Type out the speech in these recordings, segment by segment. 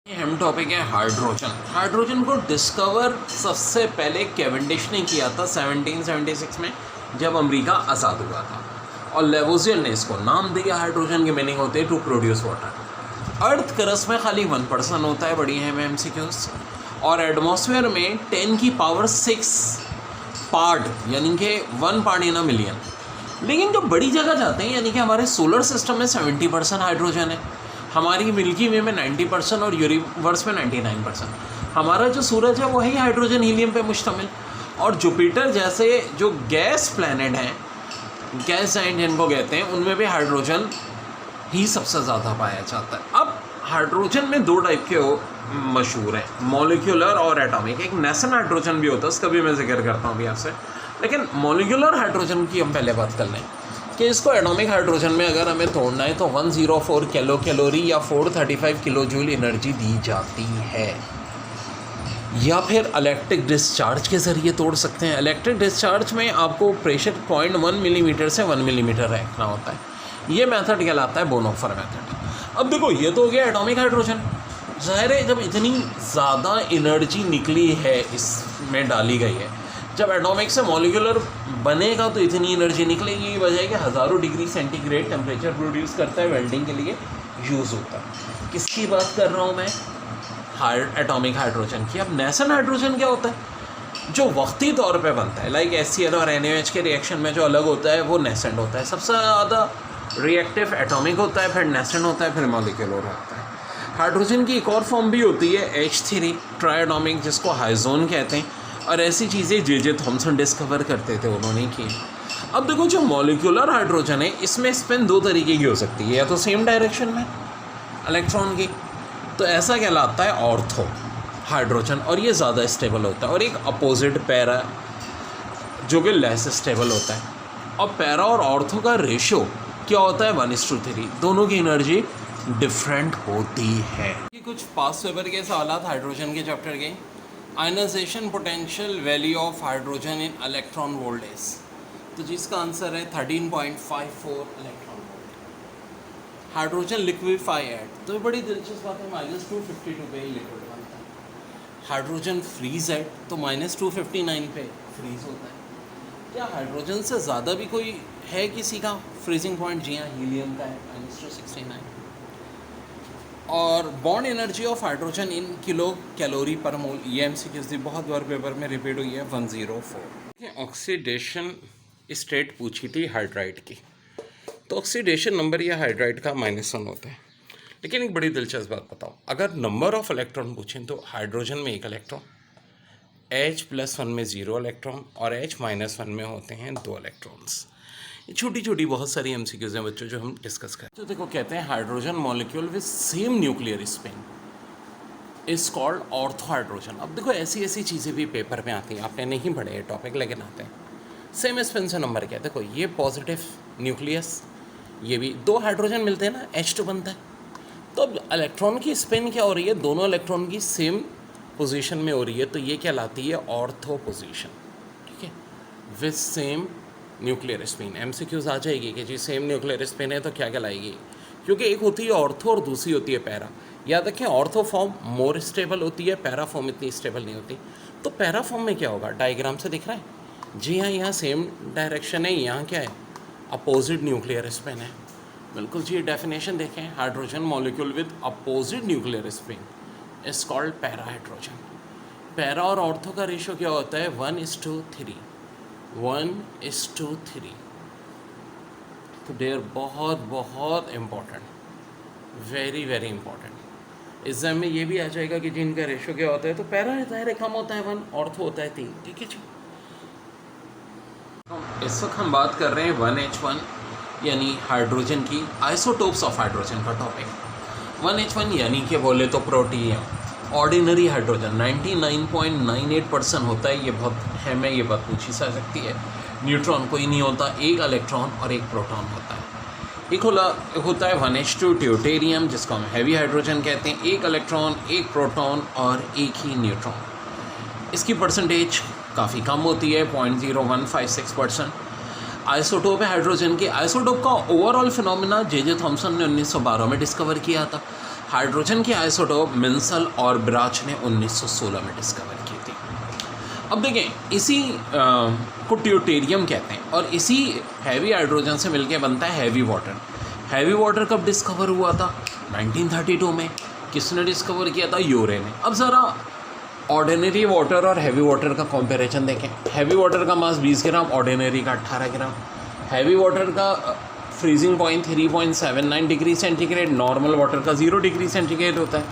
हम टॉपिक है hydrogen. Hydrogen को डिस्कवर सबसे पहले कैवेंडिश ने किया था 1776 में, जब अमेरिका आज़ाद हुआ था, और लेवोजियर ने इसको नाम दिया। हाइड्रोजन की मीनिंग होती है to produce water. Earth crust में खाली 1% होता है, बड़ी है MCQs, और एटमॉस्फेयर में 10⁶ पार्ट, यानी कि 1 पार्ट इन अ मिलियन। लेकिन जो बड़ी जगह जाते हैं, यानी कि हमारे सोलर सिस्टम में 70% हाइड्रोजन है, हमारी मिल्की वे में 90% और यूनिवर्स में 99%। हमारा जो सूरज है वो है हाइड्रोजन हीलियम पे मुश्तमिल। और जुपिटर जैसे जो गैस प्लैनेट हैं, गैस जाइंट जिनको कहते हैं, उनमें भी हाइड्रोजन ही सबसे ज़्यादा पाया जाता है। अब हाइड्रोजन में 2 टाइप के मशहूर हैं, मॉलिक्यूलर और एटॉमिक। एक नेसन हाइड्रोजन भी होता है, उसका भी मैं जिक्र करता हूँ अभी आपसे। लेकिन मॉलिक्यूलर हाइड्रोजन की हम पहले बात कर लें कि इसको एटॉमिक हाइड्रोजन में अगर हमें तोड़ना है तो 104 कैलोरी या 435 किलो जूल एनर्जी दी जाती है, या फिर इलेक्ट्रिक डिस्चार्ज के ज़रिए तोड़ सकते हैं। इलेक्ट्रिक डिस्चार्ज में आपको प्रेशर 0.1 मिलीमीटर से 1 मिलीमीटर रखना होता है। ये मेथड कहलाता है बोनहोफर मेथड। अब देखो, ये तो हो गया एटॉमिक हाइड्रोजन। ज़ाहिर है, जब इतनी ज़्यादा एनर्जी निकली है, इसमें डाली गई है, जब एटॉमिक से मॉलिक्यूलर बनेगा तो इतनी एनर्जी निकलेगी। ये वजह है कि हज़ारों डिग्री सेंटीग्रेड टेम्परेचर प्रोड्यूस करता है, वेल्डिंग के लिए यूज़ होता है। किसकी बात कर रहा हूँ मैं? एटॉमिक हाइड्रोजन की। अब नेसन हाइड्रोजन क्या होता है? जो वक्ती तौर पे बनता है, लाइक HCl और NaOH के रिएक्शन में जो अलग होता है वो नेसेंट होता है। सबसे ज़्यादा रिएक्टिव एटॉमिक होता है, फिर नेसेंट होता है, फिर मॉलिक्यूलर होता है। हाइड्रोजन की एक और फॉर्म भी होती है H3 ट्राइएटॉमिक, जिसको हाइजोन कहते हैं, और ऐसी चीज़ें जे थॉमसन डिस्कवर करते थे, उन्होंने की। अब देखो, जो मॉलिक्यूलर हाइड्रोजन है, इसमें स्पिन 2 तरीके की हो सकती है, या तो सेम डायरेक्शन में इलेक्ट्रॉन की, तो ऐसा कहलाता है ऑर्थो हाइड्रोजन, और ये ज़्यादा स्टेबल होता है। और एक अपोजिट पैरा जो कि लेस स्टेबल होता है। और पैरा और ऑर्थो का रेशो क्या होता है? 1:3। दोनों की एनर्जी डिफरेंट होती है। ये कुछ पास पेपर के सवाल हाइड्रोजन के चैप्टर के। Ionization potential value of hydrogen in electron volt is, तो जिसका आंसर है 13.54 electron volt. Hydrogen liquefy at, तो बड़ी दिलचस्प बात है, -252 पे लिक्विड बनता है। हाइड्रोजन फ्रीज एट, तो -259 पे फ्रीज होता है। क्या हाइड्रोजन से ज़्यादा भी कोई है किसी का फ्रीजिंग पॉइंट? जी हाँ, हीलियम का है, -269। और bond energy of hydrogen in kilo calorie पर मोल, ये MCQ बहुत बार पेपर में रिपीट हुई है, 104। ऑक्सीडेशन स्टेट पूछी थी हाइड्राइड की, तो ऑक्सीडेशन नंबर या हाइड्राइड का -1 होता है। लेकिन एक बड़ी दिलचस्प बात बताओ, अगर नंबर ऑफ इलेक्ट्रॉन पूछें तो हाइड्रोजन में 1 इलेक्ट्रॉन, H+1 में 0 इलेक्ट्रॉन, और H-1 में होते हैं 2 इलेक्ट्रॉन्स। छोटी छोटी बहुत सारी MCQs हैं बच्चों, जो हम डिस्कस करें। तो देखो, कहते हैं hydrogen molecule with same nuclear spin is called ortho hydrogen. अब देखो, ऐसी ऐसी चीज़ें भी पेपर में आती हैं, आपने नहीं पढ़े ये टॉपिक, लेकिन आते हैं। सेम स्पिन से नंबर क्या है? देखो, ये पॉजिटिव न्यूक्लियस, ये भी 2 हाइड्रोजन मिलते हैं ना, H2 बनता है। तो अब इलेक्ट्रॉन की स्पिन क्या हो रही है? दोनों इलेक्ट्रॉन की सेम पोजीशन में हो रही है, तो ये कहलाती है ऑर्थो पोजीशन। ठीक है, with same nuclear spin. MCQs आ जाएगी कि जी सेम न्यूक्लियर स्पिन है तो क्या कहलाएगी, क्योंकि एक होती है ऑर्थो और दूसरी होती है पैरा। याद रखें, ऑर्थो फॉर्म मोर स्टेबल होती है, पैरा फॉर्म इतनी स्टेबल नहीं होती। तो पैरा फॉर्म में क्या होगा? डायग्राम से दिख रहा है, जी हाँ, यहाँ सेम डायरेक्शन है, यहाँ क्या है? अपोजिट न्यूक्लियर स्पिन है। बिल्कुल जी, डेफिनेशन देखें, hydrogen molecule with opposite nuclear spin is called para hydrogen. Para और ऑर्थो का रेशो क्या होता है? 1:3। 1:3। तो देयर बहुत बहुत important, very very important. Exam में ये भी आ जाएगा कि जिनका रेशो क्या होता है, तो पैरा है कम होता है 1, ऑर्थो होता है 3। ठीक है जी। इस वक्त हम बात कर रहे हैं 1H1 यानी हाइड्रोजन की आइसोटोप्स ऑफ हाइड्रोजन का टॉपिक। 1H1 यानी कि बोले तो प्रोटियम, ऑर्डिनरी हाइड्रोजन 99.98% होता है। ये बहुत अहम है, ये बात पूछी जा सकती है। न्यूट्रॉन कोई नहीं होता, 1 इलेक्ट्रॉन और 1 प्रोटॉन होता है। एक होता है 1H2 ड्यूटेरियम, जिसको हम हैवी हाइड्रोजन कहते हैं, 1 इलेक्ट्रॉन, 1 प्रोटॉन और 1 ही न्यूट्रॉन। इसकी परसेंटेज काफ़ी कम होती है, 0.0156%। आइसोटोप है हाइड्रोजन की। आइसोटोप का ओवरऑल फिनोमिना जे थॉमसन ने 1912 में डिस्कवर किया था। हाइड्रोजन की आइसोटोप मिन्सल और ब्राच ने 1916 में डिस्कवर की थी। अब देखें, इसी को ड्यूटेरियम कहते हैं और इसी हैवी हाइड्रोजन से मिलके बनता है हैवी वाटर। हैवी वाटर कब डिस्कवर हुआ था? 1932 में। किसने डिस्कवर किया था? यूरे ने। अब ज़रा ऑर्डिनरी वाटर और हैवी वाटर का कंपैरिजन देखें। हैवी वाटर का मास 20 ग्राम, ऑर्डिनरी का 18 ग्राम। हैवी वाटर का freezing point 3.79 degree centigrade, normal water का 0 डिग्री सेंटीग्रेड होता है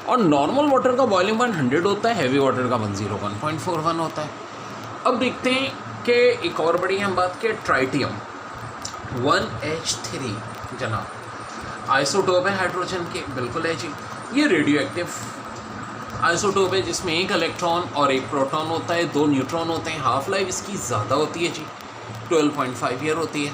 और नॉर्मल वाटर का बॉइलिंग पॉइंट 100 होता है, हैवी वाटर का 101.41 होता है। अब देखते हैं कि एक और बड़ी हम बात के ट्राइटियम 1H3 जनाब आइसोटोप है हाइड्रोजन के, बिल्कुल है जी। ये रेडियो एक्टिव आइसोटोप है जिसमें एक इलेक्ट्रॉन और एक प्रोटॉन होता है, 2 न्यूट्रॉन होते हैं। हाफ लाइफ इसकी ज़्यादा होती है जी, 12.5 ईयर होती है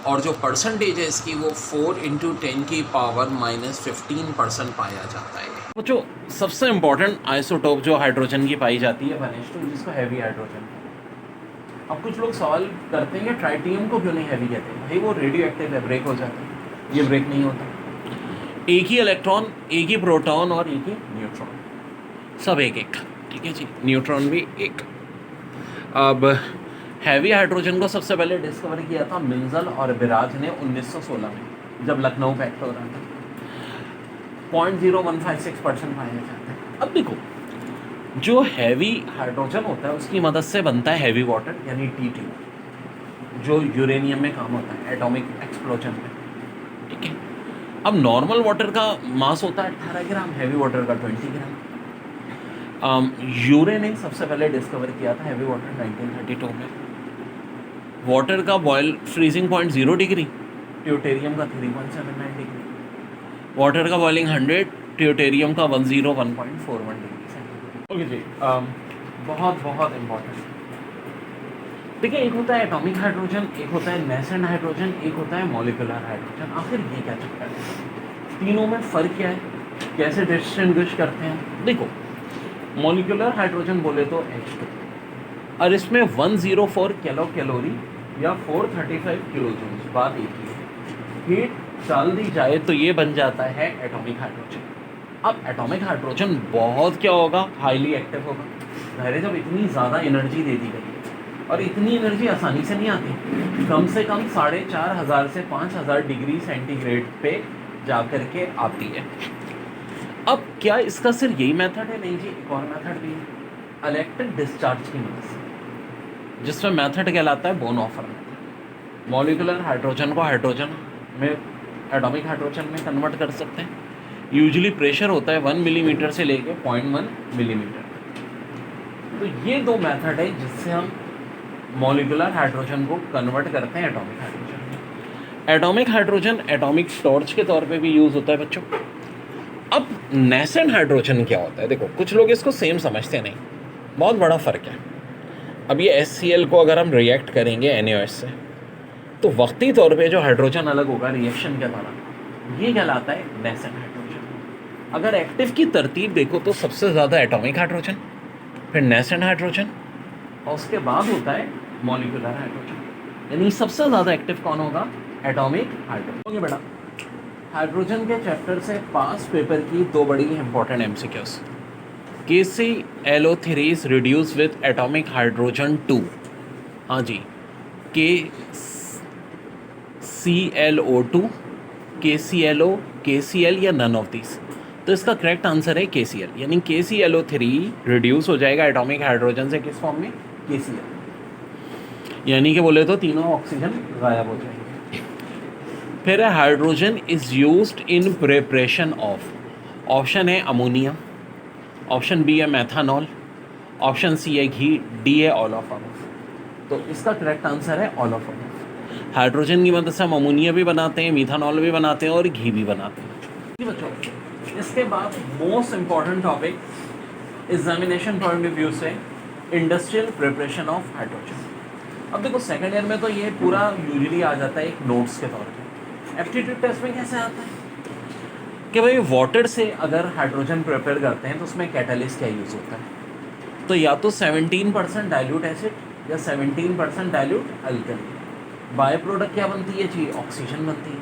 और जो परसेंटेज है इसकी वो 4 × 10⁻15% पाया जाता है। तो जो सबसे इम्पोर्टेंट आइसोटोप जो हाइड्रोजन की पाई जाती है 1H2, जिसको हैवी हाइड्रोजन। अब कुछ लोग सवाल करते हैं कि ट्राइटियम को क्यों नहीं हैवी कहते हैं? भाई वो रेडियो एक्टिव है, ब्रेक हो जाता है, ये ब्रेक नहीं होता। एक ही इलेक्ट्रॉन, एक ही प्रोटॉन और एक ही न्यूट्रॉन, सब एक एक, ठीक है जी, न्यूट्रॉन भी एक। अब हैवी हाइड्रोजन को सबसे पहले डिस्कवर किया था मिन्जल और बिराज ने 1916 में, जब लखनऊ पैक्ट हो रहा था। 0.0156% पाया जाता है। अब देखो, जो हैवी हाइड्रोजन होता है उसकी मदद से बनता है हैवी वाटर यानी T2, जो यूरेनियम में काम होता है एटॉमिक एक्सप्लोजन में, ठीक है। अब नॉर्मल वाटर का मास होता है 18 ग्राम, हैवी वाटर का 20 ग्राम। यूरे ने सबसे पहले डिस्कवर किया था हैवी वाटर 1932 में। वाटर का boil freezing point 0 degree, deuterium का 3.79 डिग्री। वाटर का बॉइलिंग 100, ड्यूटेरियम का 101.41 डिग्री। ओके जी, बहुत बहुत इम्पोर्टेंट। देखिए, एक होता है एटॉमिक हाइड्रोजन, एक होता है नेसेंट हाइड्रोजन, एक होता है मॉलिक्यूलर हाइड्रोजन। आखिर ये क्या चक्कर है? तीनों में फ़र्क क्या है, कैसे डिस्टिंग्विश करते हैं? देखो, मॉलिक्यूलर हाइड्रोजन बोले तो H2 और इसमें 104 किलो कैलोरी या 435 किलो जूल्स, बात एक ही है। हीट डाल दी जाए तो ये बन जाता है एटॉमिक हाइड्रोजन। अब एटॉमिक हाइड्रोजन बहुत क्या होगा, हाईली एक्टिव होगा। ज़ाहिर है, जब इतनी ज़्यादा एनर्जी दे दी गई है और इतनी एनर्जी आसानी से नहीं आती, कम से कम 4500 से 5000 डिग्री सेंटीग्रेड पे जा कर के आती है। अब क्या इसका सिर्फ यही मेथड है? नहीं जी, एक और मेथड भी है, इलेक्ट्रिक डिस्चार्ज की मदद से, जिसमें मेथड कहलाता है bone offer method. Molecular hydrogen को हाइड्रोजन में, एटॉमिक हाइड्रोजन में कन्वर्ट कर सकते हैं। यूजुअली प्रेशर होता है 1 मिलीमीटर से लेके 0.1 मिलीमीटर। तो ये दो मेथड है जिससे हम मॉलिक्यूलर हाइड्रोजन को कन्वर्ट करते हैं एटॉमिक हाइड्रोजन में। एटॉमिक हाइड्रोजन एटॉमिक टॉर्च के तौर पे भी यूज़ होता है बच्चों। अब नेसेंट हाइड्रोजन क्या होता है? देखो, कुछ लोग इसको सेम समझते नहीं, बहुत बड़ा फ़र्क है। अब ये HCl को अगर हम रिएक्ट करेंगे NaOH से, तो वक्ती तौर पे जो हाइड्रोजन अलग होगा रिएक्शन के दौरान, ये कहलाता है नेसेंट हाइड्रोजन। अगर एक्टिव की तरतीब देखो तो सबसे ज़्यादा एटॉमिक हाइड्रोजन, फिर नेसेंट हाइड्रोजन और उसके बाद होता है मॉलिक्यूलर हाइड्रोजन। यानी सबसे ज़्यादा एक्टिव कौन होगा? Atomic hydrogen. ओके बेटा, हाइड्रोजन के चैप्टर से पास पेपर की दो बड़ी important MCQs। KClO3 is reduce with atomic hydrogen 2। हाँ जी, KClO2, KClO, KCl या नन ऑफ दिस। तो इसका करेक्ट आंसर है KCl, यानी KClO3 रिड्यूस हो जाएगा एटॉमिक हाइड्रोजन से किस फॉर्म में? KCl, यानी कि बोले तो तीनों ऑक्सीजन गायब हो जाएंगे। फिर है hydrogen is used in preparation of, option है अमोनिया, ऑप्शन बी है मेथानॉल, ऑप्शन सी है घी, डी है ऑल ऑफ अबव। तो इसका करेक्ट आंसर है ऑल ऑफ अबव। हाइड्रोजन की मदद से हम अमोनिया भी बनाते हैं, मीथानॉल भी बनाते हैं और घी भी बनाते हैं। जी बच्चों, इसके बाद most important topic examination point of view से इंडस्ट्रियल प्रिपरेशन ऑफ हाइड्रोजन। अब देखो, सेकेंड ईयर में तो ये पूरा यूजुअली आ जाता है एक नोट्स के तौर पे। एप्टीट्यूड टेस्ट में कैसे आता है कि भाई वाटर से अगर हाइड्रोजन प्रिपेयर करते हैं तो उसमें कैटालिस्ट क्या यूज़ होता है? तो या तो 17% डाइल्यूट एसिड या 17% डाइल्यूट अल्कली। बाय प्रोडक्ट क्या बनती है जी? ऑक्सीजन बनती है।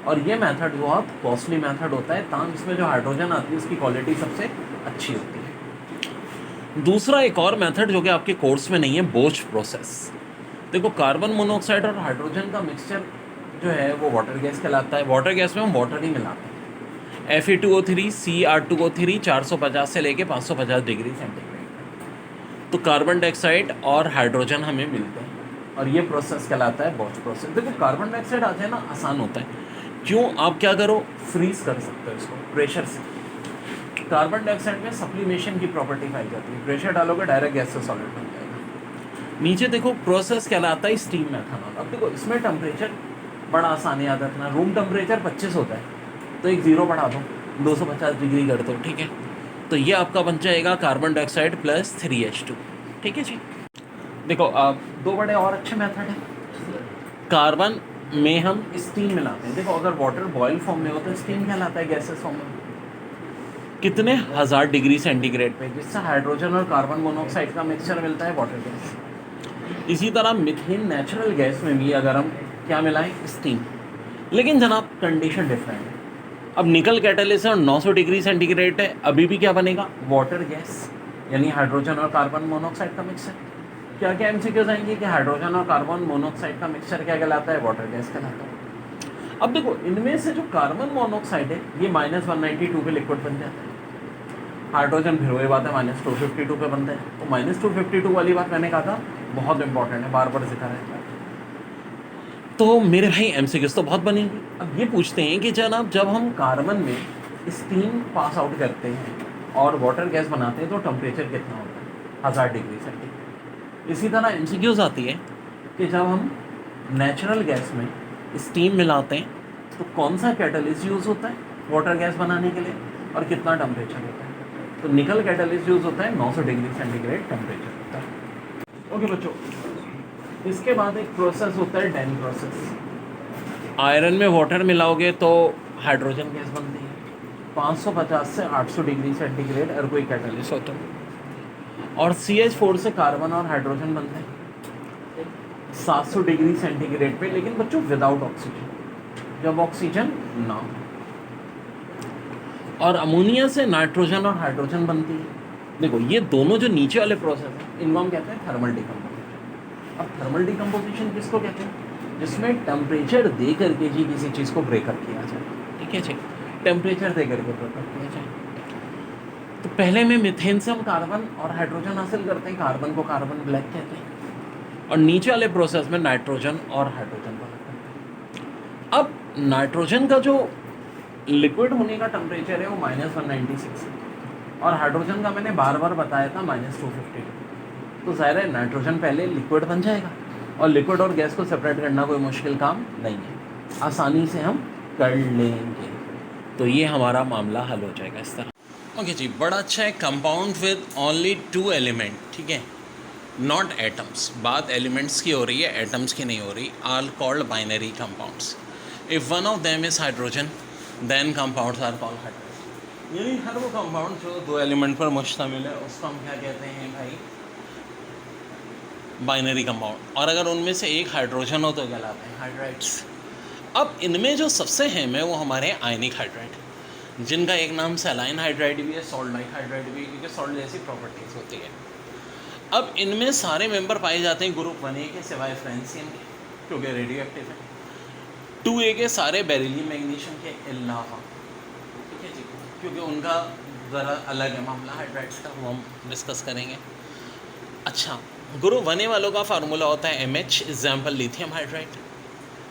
और ये मेथड बहुत कॉस्टली मेथड होता है, ताकि इसमें जो हाइड्रोजन आती है उसकी क्वालिटी सबसे अच्छी होती है। दूसरा एक और मेथड जो कि आपके कोर्स में नहीं है, बोच प्रोसेस। देखो कार्बन मोनोऑक्साइड और हाइड्रोजन का मिक्सचर जो है वो वाटर गैस कहलाता है। वाटर गैस में हम वाटर ही मिलाते हैं, Fe2O3 Cr2O3 450 से लेके 550 डिग्री सेंटीग्रेड। तो कार्बन डाइऑक्साइड और हाइड्रोजन हमें मिलते हैं और ये प्रोसेस कहलाता है बोच प्रोसेस। देखो कार्बन डाइऑक्साइड आ जाए ना, आसान होता है। क्यों? आप क्या करो, फ्रीज कर सकते हो इसको प्रेशर से। कार्बन डाइऑक्साइड में सप्लीमेशन की प्रॉपर्टी पाई जाती है, प्रेशर डालोगे डायरेक्ट गैस से सॉलिड बन जाएगा। नीचे देखो प्रोसेस कहलाता है स्टीम मेथनॉल। अब देखो इसमें टेम्परेचर बड़ा आसान याद रखना, रूम टेम्परेचर 25 होता है, तो एक ज़ीरो बढ़ा दो, 250 डिग्री कर दो, ठीक है। तो ये आपका बन जाएगा कार्बन डाइऑक्साइड प्लस 3H2, ठीक है जी। देखो अब दो बड़े और अच्छे मेथड हैं। कार्बन में हम स्टीम मिलाते हैं। देखो अगर वाटर बॉयल फॉर्म में हो तो स्टीम कहलाता है, गैसेस फॉर्म में कितने 1000 डिग्री सेंटीग्रेड पे, जिससे हाइड्रोजन और कार्बन मोनोऑक्साइड का मिक्सचर मिलता है, वाटर गैस। इसी तरह मीथेन नेचुरल गैस में भी अगर हम क्या मिलाएं, स्टीम। लेकिन जनाब कंडीशन डिफरेंट है। अब निकल कैटलिस्ट है और 900 डिग्री सेंटीग्रेड है, अभी भी क्या बनेगा, वाटर गैस, यानी हाइड्रोजन और कार्बन मोनोऑक्साइड का मिक्सचर। क्या क्या एमसीक्यूज आएंगे कि हाइड्रोजन और कार्बन मोनोऑक्साइड का मिक्सचर क्या कहलाता है, वाटर गैस कहलाता है। अब देखो इनमें से जो कार्बन मोनोऑक्साइड है ये -192 पे लिक्विड बन जाता है, हाइड्रोजन फिर वही बात है -252 पे बनता है। तो -252 वाली बात मैंने कहा था बहुत इंपॉर्टेंट है, बार बार जिक्र है। तो मेरे भाई एमसीक्यूज तो बहुत बनेंगे। अब ये पूछते हैं कि जनाब जब हम कार्बन में स्टीम पास आउट करते हैं और वाटर गैस बनाते हैं तो टेम्परेचर कितना होता है, 1000 डिग्री सेंटीग्रेड। इसी तरह एमसीक्यूज आती है कि जब हम नेचुरल गैस में स्टीम मिलाते हैं तो कौन सा कैटलिस्ट यूज़ होता है वाटर गैस बनाने के लिए और कितना टेम्परेचर होता है। तो निकल कैटलिस्ट यूज़ होता है, 900 डिग्री सेंटीग्रेड टेम्परेचर होता है। ओके बच्चों, इसके बाद एक प्रोसेस होता है डैन प्रोसेस। आयरन में वाटर मिलाओगे तो हाइड्रोजन गैस बनती है, 550 से 800 डिग्री सेंटीग्रेड और कोई कैटलिस्ट होता है। और CH4 से कार्बन और हाइड्रोजन बनते हैं 700 डिग्री सेंटीग्रेड पे, लेकिन बच्चों विदाउट ऑक्सीजन, जब ऑक्सीजन ना हो। और अमोनिया से नाइट्रोजन और हाइड्रोजन बनती है। देखो ये दोनों जो नीचे वाले प्रोसेस हैं इनको हम कहते हैं थर्मल डिकम्पोजिशन। अब थर्मल डिकम्पोजिशन किसको कहते हैं, जिसमें टेम्परेचर दे करके जी किसी चीज़ को ब्रेकअप किया जाए, ठीक है जी, टेम्परेचर दे करके ब्रेकअप किया जाए। तो पहले में मीथेन से हम कार्बन और हाइड्रोजन हासिल करते हैं, कार्बन को कार्बन ब्लैक कहते हैं, और नीचे वाले प्रोसेस में नाइट्रोजन और हाइड्रोजन बना करते हैं। अब नाइट्रोजन का जो लिक्विड होने का टेम्परेचर है वो -196 है और हाइड्रोजन का मैंने बार बार बताया था -252। तो ज़ाहिर है नाइट्रोजन पहले लिक्विड बन जाएगा और लिक्विड और गैस को सेपरेट करना कोई मुश्किल काम नहीं है, आसानी से हम कर लेंगे। तो ये हमारा मामला हल हो जाएगा इस तरह। ओके जी, बड़ा अच्छा है। कंपाउंड विद ओनली 2 एलिमेंट, ठीक है, नॉट एटम्स। बात एलिमेंट्स की हो रही है, एटम्स की नहीं हो रही। Are called binary compounds. If one of them is hydrogen then compounds are called hydrogen. यानी हर वो कंपाउंड जो 2 एलिमेंट पर मुश्तमिल है उसको हम क्या कहते हैं भाई, बाइनरी कंपाउंड। और अगर उनमें से एक हाइड्रोजन हो तो कहलाते हैं हाइड्राइड्स। अब इनमें जो सबसे अहम है वो हमारे आयनिक हाइड्राइड, जिनका एक नाम सैलाइन हाइड्राइड भी है, सॉल्ट लाइक हाइड्राइड भी, क्योंकि सॉल्ट जैसी प्रॉपर्टीज़ होती है। अब इनमें सारे मेंबर पाए जाते हैं ग्रुप 1A के सिवाय फ्रेंसियम के, क्योंकि रेडियो एक्टिव है। 2A के सारे बेरिलियम मैग्नीशियम के अलावा, ठीक है जी, क्योंकि उनका ज़रा अलग है मामला हाइड्राइड्स का, वो हम डिस्कस करेंगे। अच्छा, ग्रुप 1A वालों का फार्मूला होता है MH, example lithium hydride.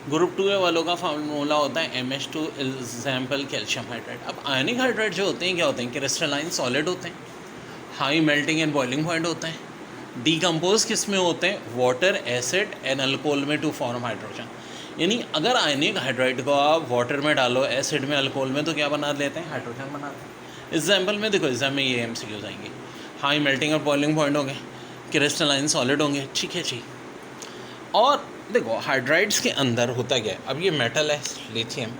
Group 2A वालों का फार्मूला होता है MH2, एग्जाम्पल कैल्शियम हाइड्राइड। अब आयनिक हाइड्राइड जो होते हैं क्या होते हैं, क्रिस्टलाइन सॉलिड होते हैं, high melting and boiling point होते हैं, डीकम्पोज किस में होते हैं, वाटर, एसिड एंड अल्कोहल में टू फॉर्म हाइड्रोजन। यानी अगर आयनिक हाइड्राइड को आप वाटर में डालो, एसिड में, अल्कोहल में, तो क्या बना लेते हैं, हाइड्रोजन बना लेते हैं। एग्जाम्पल में देखो, एग्जाम में ये MCQs आएंगे, हाई मेल्टिंग और बॉइलिंग पॉइंट होंगे, क्रिस्टलाइन सॉलिड होंगे, ठीक है जी। और देखो हाइड्राइड्स के अंदर होता क्या है, अब ये मेटल है लिथियम,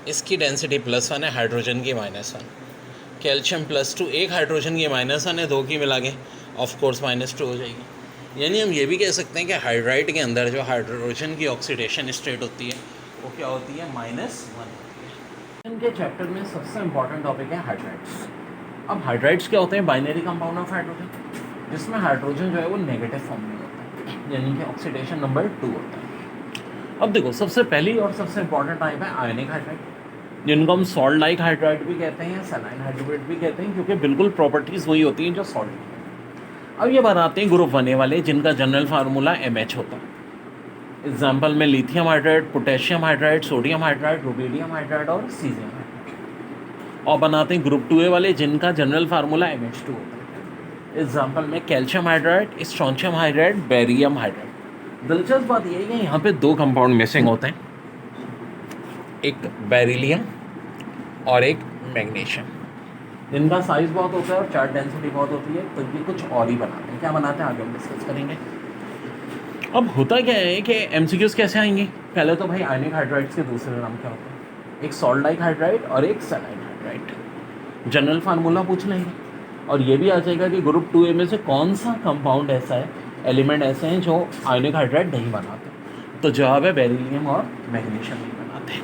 इसकी डेंसिटी +1 है, हाइड्रोजन की -1, कैल्शियम +2, एक हाइड्रोजन की -1 है, 2 की मिला के ऑफ कोर्स -2 हो जाएगी। यानी हम ये भी कह सकते हैं कि हाइड्राइड के अंदर जो हाइड्रोजन की ऑक्सीडेशन स्टेट होती है वो क्या होती है -1। इनके चैप्टर में सबसे इंपॉर्टेंट टॉपिक है हाइड्राइड्स। अब हाइड्राइड्स क्या होते हैं? बाइनरी कंपाउंड ऑफ हाइड्रोजन, जिसमें हाइड्रोजन जो है वो नेगेटिव फॉर्म में होता है, यानी कि ऑक्सीडेशन नंबर 2 होता है। अब देखो, सबसे पहली और सबसे इंपॉर्टेंट टाइप है आयनिक हाइड्राइड, जिनको हम सॉल्ट लाइक हाइड्राइड भी कहते हैं या सलाइन हाइड्राइड भी कहते हैं, क्योंकि बिल्कुल प्रॉपर्टीज़ वही होती हैं जो सॉल्ट की हैं। अब ये बनाते हैं ग्रुप 1 वाले, जिनका जनरल फार्मूला MH होता है। एग्जाम्पल में lithium hydride, potassium hydride, sodium hydride, rubidium hydride और सीजियम हाइड्राइड। और बनाते हैं ग्रुप 2 वाले, जिनका जनरल फार्मूला MH2 होता है। एग्जाम्पल में calcium hydride, strontium hydride, barium hydride. दिलचस्प बात यह है कि यहाँ पे 2 कंपाउंड मिसिंग होते हैं, एक बेरिलियम और एक मैग्नीशियम, जिनका साइज बहुत होता है और चार्ज डेंसिटी बहुत होती है, तो ये कुछ और ही बनाते हैं। क्या बनाते हैं आगे हम डिस्कस करेंगे। अब होता क्या है कि MCQs कैसे आएंगे? पहले तो भाई आयनिक हाइड्राइड्स के दूसरे नाम क्या होते हैं? एक सॉल्ट लाइक हाइड्राइड और एक सलाइन हाइड्राइड। जनरल फार्मूला पूछ लेंगे, और ये भी आ जाएगा कि ग्रुप 2A में से कौन सा कंपाउंड ऐसा है, एलिमेंट ऐसे हैं जो आयनिक हाइड्राइड नहीं बनाते। तो जवाब है बेरिलियम और मैग्नीशियम नहीं बनाते।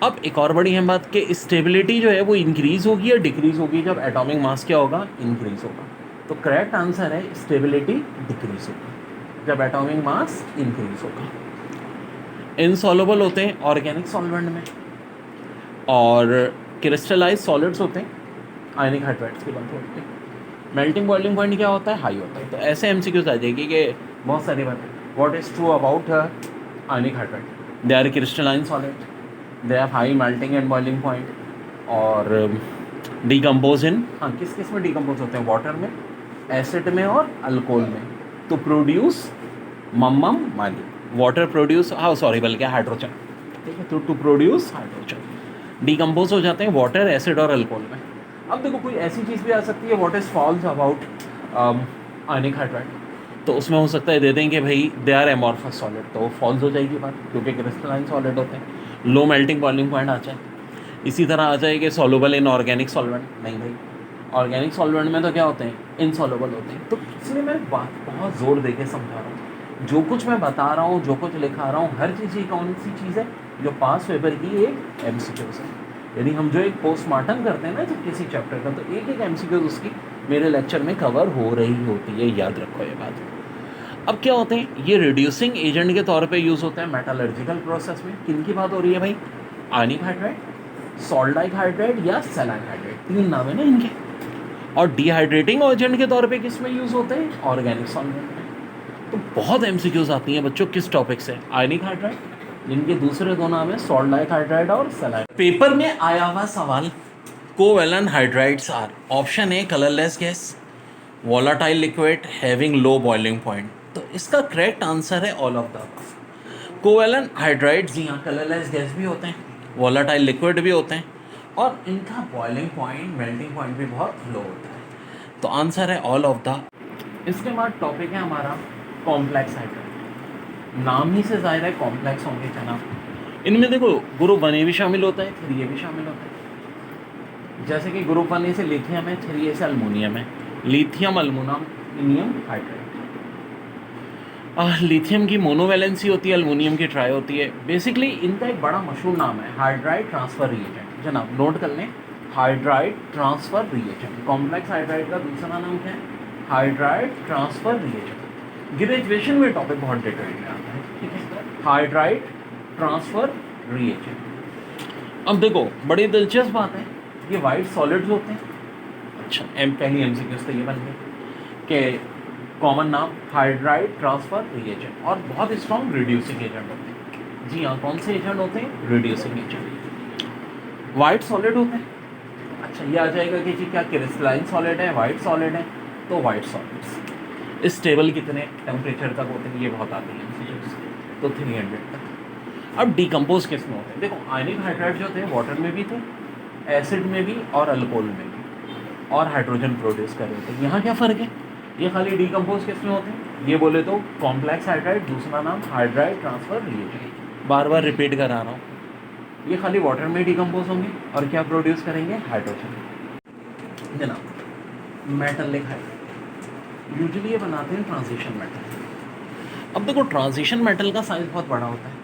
अब एक और बड़ी अहम बात कि स्टेबिलिटी जो है वो इंक्रीज़ होगी या डिक्रीज़ होगी जब एटॉमिक मास क्या होगा? इंक्रीज़ होगा। तो करेक्ट आंसर है स्टेबिलिटी डिक्रीज़ होगी जब एटॉमिक मास इंक्रीज होगा। इनसॉल्युबल होते हैं ऑर्गेनिक सॉल्वेंट में, और क्रिस्टलाइज सॉलिड्स होते हैं आयनिक हाइड्राइड्स की बात होती है। मेल्टिंग बॉइलिंग पॉइंट क्या होता है? हाई होता है। तो ऐसे MCQs आ जाएगी कि बहुत सारी बातें। What is true about ionic hydride? They are crystalline solid, they have high melting and boiling point, और डिकम्पोज इन, हाँ किस किस में डिकम्पोज होते हैं? वाटर में, एसिड में और अल्कोहल में। तो प्रोड्यूस मम्मम माली, वाटर प्रोड्यूस, हाँ सॉरी बल्कि हाइड्रोजन, ठीक है। तो टू प्रोड्यूस हाइड्रोजन डिकम्पोज हो जाते हैं वाटर, एसिड और अल्कोहल में। अब देखो, कोई ऐसी चीज़ भी आ सकती है what is false about ionic hydride, तो उसमें हो सकता है दे दें कि भाई दे आर एमॉर्फस सॉलिड, तो फॉल्स हो जाएगी बात, क्योंकि क्रिस्टलाइन सॉलिड होते हैं। लो मेल्टिंग बॉइलिंग पॉइंट आ जाए। इसी तरह आ जाए कि सॉल्युबल इन ऑर्गेनिक सॉल्वेंट, नहीं भाई, ऑर्गेनिक सॉल्वेंट में तो क्या होते हैं? इनसॉल्युबल होते हैं। तो इसलिए मैं बात बहुत ज़ोर दे के समझा रहा हूँ, जो कुछ मैं बता रहा हूँ, जो कुछ लिखा रहा हूँ, हर चीज़ की कौन सी चीज़ है? जो पास पेपर की एक MCQs है। यानी हम जो एक पोस्टमार्टम करते हैं ना जब किसी चैप्टर का, तो एक एक MCQs उसकी मेरे लेक्चर में कवर हो रही होती है, याद रखो ये बात। अब क्या होते हैं? ये रिड्यूसिंग एजेंट के तौर पे यूज़ होता है मेटलर्जिकल प्रोसेस में। किन की बात हो रही है भाई? आयनिक हाइड्राइड, सॉल्ट लाइक हाइड्राइड या सलाइन हाइड्राइड, 3 नाम है ना इनके। और डिहाइड्रेटिंग एजेंट के तौर पे किस में यूज़ होते हैं? ऑर्गेनिक सॉल्वेंट में। तो बहुत MCQs आती हैं बच्चों किस टॉपिक से? आयनिक हाइड्राइड, जिनके दूसरे 2 नाम है सॉल्ट लाइक हाइड्राइड और सलाइन। पेपर में आया हुआ सवाल, covalent hydrides are, option A colourless gas, volatile liquid having low boiling point. तो इसका करेक्ट आंसर है all of the above. Covalent hydrides यहाँ कलरलेस गैस भी होते हैं, वोलाटाइल लिक्विड भी होते हैं, और इनका बॉइलिंग पॉइंट, मेल्टिंग पॉइंट भी बहुत लो होता है। तो आंसर है ऑल ऑफ द। इसके बाद टॉपिक है हमारा कॉम्प्लेक्स हाइड्राइड। नाम ही से जाहिर है कॉम्प्लेक्स होंगे जनाब। इनमें देखो ग्रुप 1A भी शामिल होता है, 3A भी शामिल होता है। जैसे कि ग्रुप 1A से लिथियम है, 3A से अल्मोनियम है, लिथियम अल्मोनियम हाइड्राइड। लिथियम की मोनोवैलेंसी होती है, अल्मोनियम की ट्राई होती है। बेसिकली इनका एक बड़ा मशहूर नाम है हाइड्राइड ट्रांसफर रिएजेंट। जनाब नोट कर लें, hydride transfer reagent. Complex hydride का दूसरा नाम क्या है? Hydride transfer reagent. ग्रेजुएशन में टॉपिक बहुत डिटेल में आता है, ठीक है। Hydride transfer reagent. अब देखो बड़ी दिलचस्प बात है, ये वाइट सॉलिड्स होते हैं। अच्छा, पहली MCQ तो ये बन गई कि कॉमन नाम हाइड्राइड ट्रांसफर रिएजेंट, और बहुत स्ट्रॉन्ग रिड्यूसिंग एजेंट होते हैं। जी हाँ, कौन से एजेंट होते हैं? Reducing agent. वाइट सॉलिड होते हैं। अच्छा, ये आ जाएगा कि जी क्या क्रिस्टलाइन सॉलिड है, वाइट सॉलिड है? तो वाइट सॉलिड्स स्टेबल कितने टेम्परेचर तक होते हैं? ये बहुत आती है, तो 300 तक। अब डिकम्पोज किस में होते हैं? देखो आयनिक हाइड्राइड जो थे वाटर में भी थे, एसिड में भी और अल्कोहल में भी, और हाइड्रोजन प्रोड्यूस कर रहे थे। यहाँ क्या फ़र्क है? ये खाली डिकम्पोज किस में होते हैं? ये बोले तो कॉम्प्लेक्स हाइड्राइड, दूसरा नाम हाइड्राइड ट्रांसफर रिएजेंट। बार बार रिपीट करा रहा हूँ, ये खाली वाटर में डिकम्पोज होंगे और क्या प्रोड्यूस करेंगे? हाइड्रोजन। जनाब मेटलिक हाइड्राइड यूजुअली ये बनाते हैं ट्रांजिशन मेटल। अब देखो ट्रांजिशन मेटल का साइज बहुत बड़ा होता है,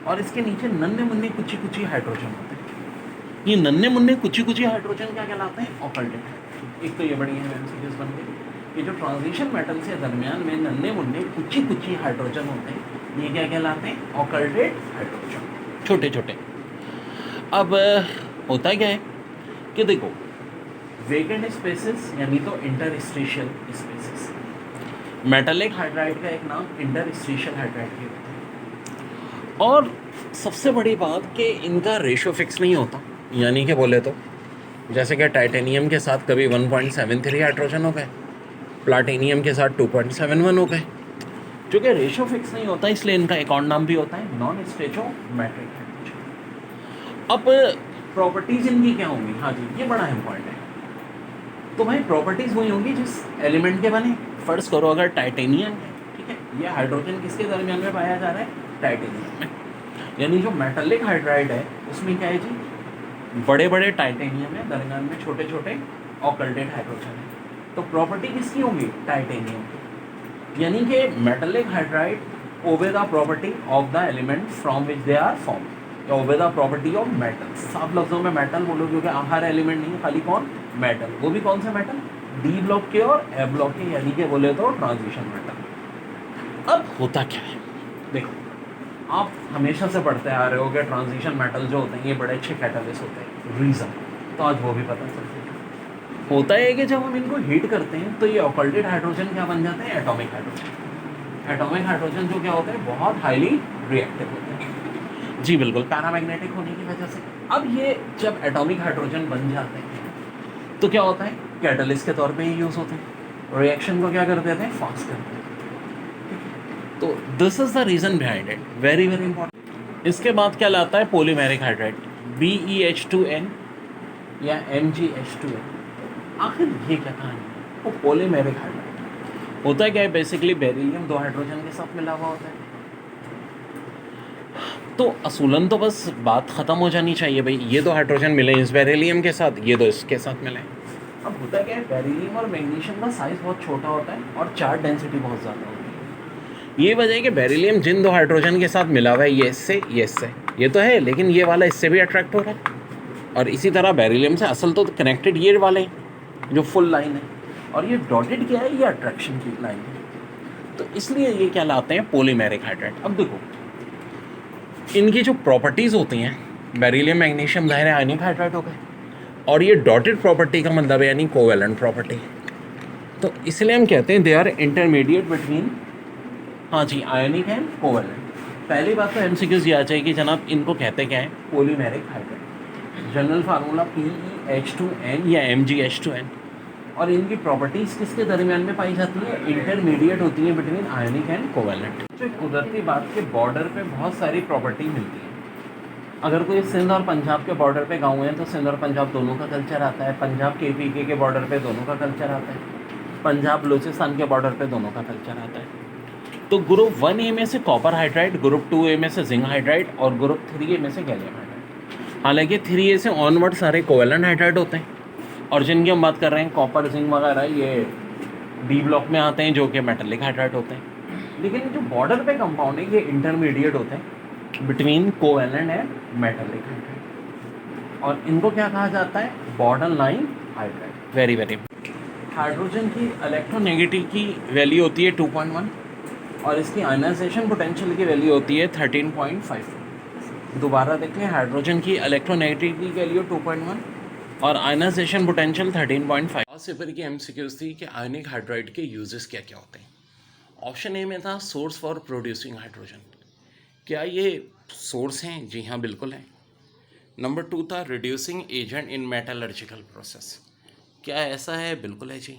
और इसके नीचे नन्हे मुन्ने कुची कुची हाइड्रोजन होते हैं। ये नन्हे मुन्ने कुची कुची हाइड्रोजन क्या कहलाते हैं? ऑकल्टेड हाइड्रोजन। एक तो ये बढ़िया है एमसीक्यूज बन गई। ये जो ट्रांजिशन मेटल से दरमियान में नन्हे मुन्ने कुची कुची हाइड्रोजन होते हैं, ये क्या कहलाते हैं? ऑकल्टेड हाइड्रोजन, छोटे छोटे। अब होता क्या है कि देखो, वेकेंट स्पेसेस यानी तो इंटरस्टेशियल स्पेसेस, मेटालिक हाइड्राइड का एक नाम इंटरस्टेशियल हाइड्राइड भी होता है। और सबसे बड़ी बात कि इनका रेशो फिक्स नहीं होता, यानी कि बोले तो जैसे कि टाइटेनियम के साथ कभी 1.73 हाइड्रोजन हो गए, प्लाटिनियम के साथ 2.71 हो गए। चूँकि रेशो फिक्स नहीं होता इसलिए इनका एक और नाम भी होता है नॉन स्टेचोमेट्रिक हाइड्रोजन। अब प्रॉपर्टीज इनकी क्या होंगी? हाँ जी, ये बड़ा इंपॉर्टेंट है। तो भाई प्रॉपर्टीज़ वही होंगी जिस एलिमेंट के बने। फर्स्ट करो अगर टाइटेनियम है, ठीक है, ये हाइड्रोजन किसके दरमियान में पाया जा रहा है? टाइटेनियम में। यानी जो मेटालिक हाइड्राइड है उसमें क्या है जी? बड़े बड़े टाइटेनियम है, दरमियान में छोटे छोटे ऑकल्टेड हाइड्रोजन है। तो प्रॉपर्टी किसकी होंगी? टाइटेनियम की। यानी कि metallic hydride obey the property of the element from which they are form, या obey the property of metal. साफ लफ्जों में मेटल बोलो, क्योंकि हर एलिमेंट नहीं, खाली कौन? मेटल। वो भी कौन सा मेटल? डी ब्लॉक के और ए ब्लॉक के, यानी कि बोले तो ट्रांजिशन मेटल। अब होता क्या है? देखो, आप हमेशा से पढ़ते आ रहे हो कि ट्रांजिशन मेटल जो होते हैं ये बड़े अच्छे कैटालिस्ट होते हैं। रीज़न तो आज वो भी पता चल जाएगा। होता है कि जब हम इनको हीट करते हैं तो ये ऑकल्टेड हाइड्रोजन क्या बन जाते हैं? Atomic hydrogen. एटॉमिक हाइड्रोजन जो क्या होते हैं? बहुत हाईली रिएक्टिव होते हैं। जी बिल्कुल, पैरामैग्नेटिक होने की वजह से। अब ये जब एटॉमिक हाइड्रोजन बन जाते हैं तो क्या होता है? कैटलिस्ट के तौर पे ही यूज़ होते हैं। रिएक्शन को क्या कर देते हैं? फास्ट करते हैं। तो this is the reason behind it, very very important. इसके बाद क्या लाता है? पॉलीमेरिक हाइड्राइड, BeH2n या MgH2n। आखिर ये क्या कहानी है? वो पॉलीमेरिक हाइड्राइड होता है क्या है? बेसिकली बेरिलियम 2 हाइड्रोजन के साथ मिला हुआ होता है। तो असूलन तो बस बात ख़त्म हो जानी चाहिए भाई, ये 2 हाइड्रोजन मिले इस बेरिलियम के साथ, ये 2 इसके साथ मिले। अब होता क्या है? बेरिलियम और मैग्नीशियम का साइज़ बहुत छोटा होता है और चार्ज डेंसिटी बहुत ज़्यादा होती है। ये वजह है कि बेरिलियम जिन 2 हाइड्रोजन के साथ मिला हुआ है, ये इससे ये इससे, ये तो है, लेकिन ये वाला इससे भी अट्रैक्ट हो रहा है। और इसी तरह बेरिलियम से असल तो कनेक्टेड ये वाले जो फुल लाइन है, और ये डॉटेड क्या है? ये अट्रैक्शन की लाइन है। तो इसलिए ये क्या लाते हैं? Polymeric hydride. अब देखो, इनकी जो प्रॉपर्टीज़ होती हैं, बेरिलियम मैग्नीशियम ज़ाहिर है आयनिक हाइड्राइड हो गए, और ये डॉटेड प्रॉपर्टी का मतलब है यानी कोवेलेंट प्रॉपर्टी। तो इसलिए हम कहते हैं दे आर इंटरमीडिएट बिटवीन, हाँ जी, आयनिक एंड कोवेलेंट। पहली बात तो एमसीक्यूज ये आ जाएगी जनाब, इनको कहते क्या है? Polymeric hydride. General formula PeH2n या MgH2n। और इनकी प्रॉपर्टीज़ किसके दरमियान में पाई जाती है? इंटरमीडिएट होती है बिटवीन आयनिक एंड कोवेलेंट। जो कुदरती बात के बॉर्डर पे बहुत सारी प्रॉपर्टी मिलती है। अगर कोई सिंध और पंजाब के बॉर्डर पे गाँव है तो सिंध और पंजाब दोनों का कल्चर आता है। पंजाब KPK के बॉर्डर पे दोनों का कल्चर आता है। पंजाब बलूचिस्तान के बॉर्डर पे दोनों का कल्चर आता है। तो ग्रुप 1A में से कॉपर हाइड्राइड, ग्रुप 2A में से जिंक हाइड्राइड और ग्रुप 3A में से गैलियम हाइड्राइड। हालांकि 3A से ऑनवर्ड सारे कोवेलेंट हाइड्राइड होते हैं, और जिनकी हम बात कर रहे हैं कॉपर जिंक वगैरह, ये डी ब्लॉक में आते हैं जो कि मेटालिक हाइड्राइड होते हैं। लेकिन जो बॉर्डर पे कंपाउंड है ये इंटरमीडिएट होते हैं between covalent and metallic hydride, और इनको क्या कहा जाता है? Border line hydride. Very very. Hydrogen की इलेक्ट्रोनेगेटिव की वैल्यू होती है 2.1 और इसकी आयनाइजेशन पोटेंशियल की वैल्यू होती है 13.5। दोबारा देख लें, हाइड्रोजन की इलेक्ट्रोनेगेटिव की वैल्यू 2.1 और आयनाइजेशन पोटेंशियल 13.5। लास्ट पेपर की एमसीक्यूज थी कि आयनिक हाइड्राइड के यूजेस क्या क्या होते हैं। ऑप्शन ए में था सोर्स फॉर प्रोड्यूसिंग हाइड्रोजन। क्या ये सोर्स हैं? जी हाँ, बिल्कुल है। नंबर 2 था reducing agent in metallurgical process. क्या ऐसा है? बिल्कुल है जी।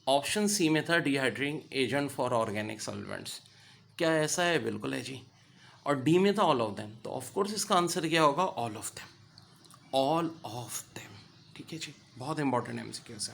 ऑप्शन सी में था dehydrating agent for organic solvents. क्या ऐसा है? बिल्कुल है जी। और डी में था ऑल ऑफ देम। तो ऑफकोर्स इसका आंसर क्या होगा? All of them. All of them. ठीक है जी, बहुत इंपॉर्टेंट एमसीक्यूज है।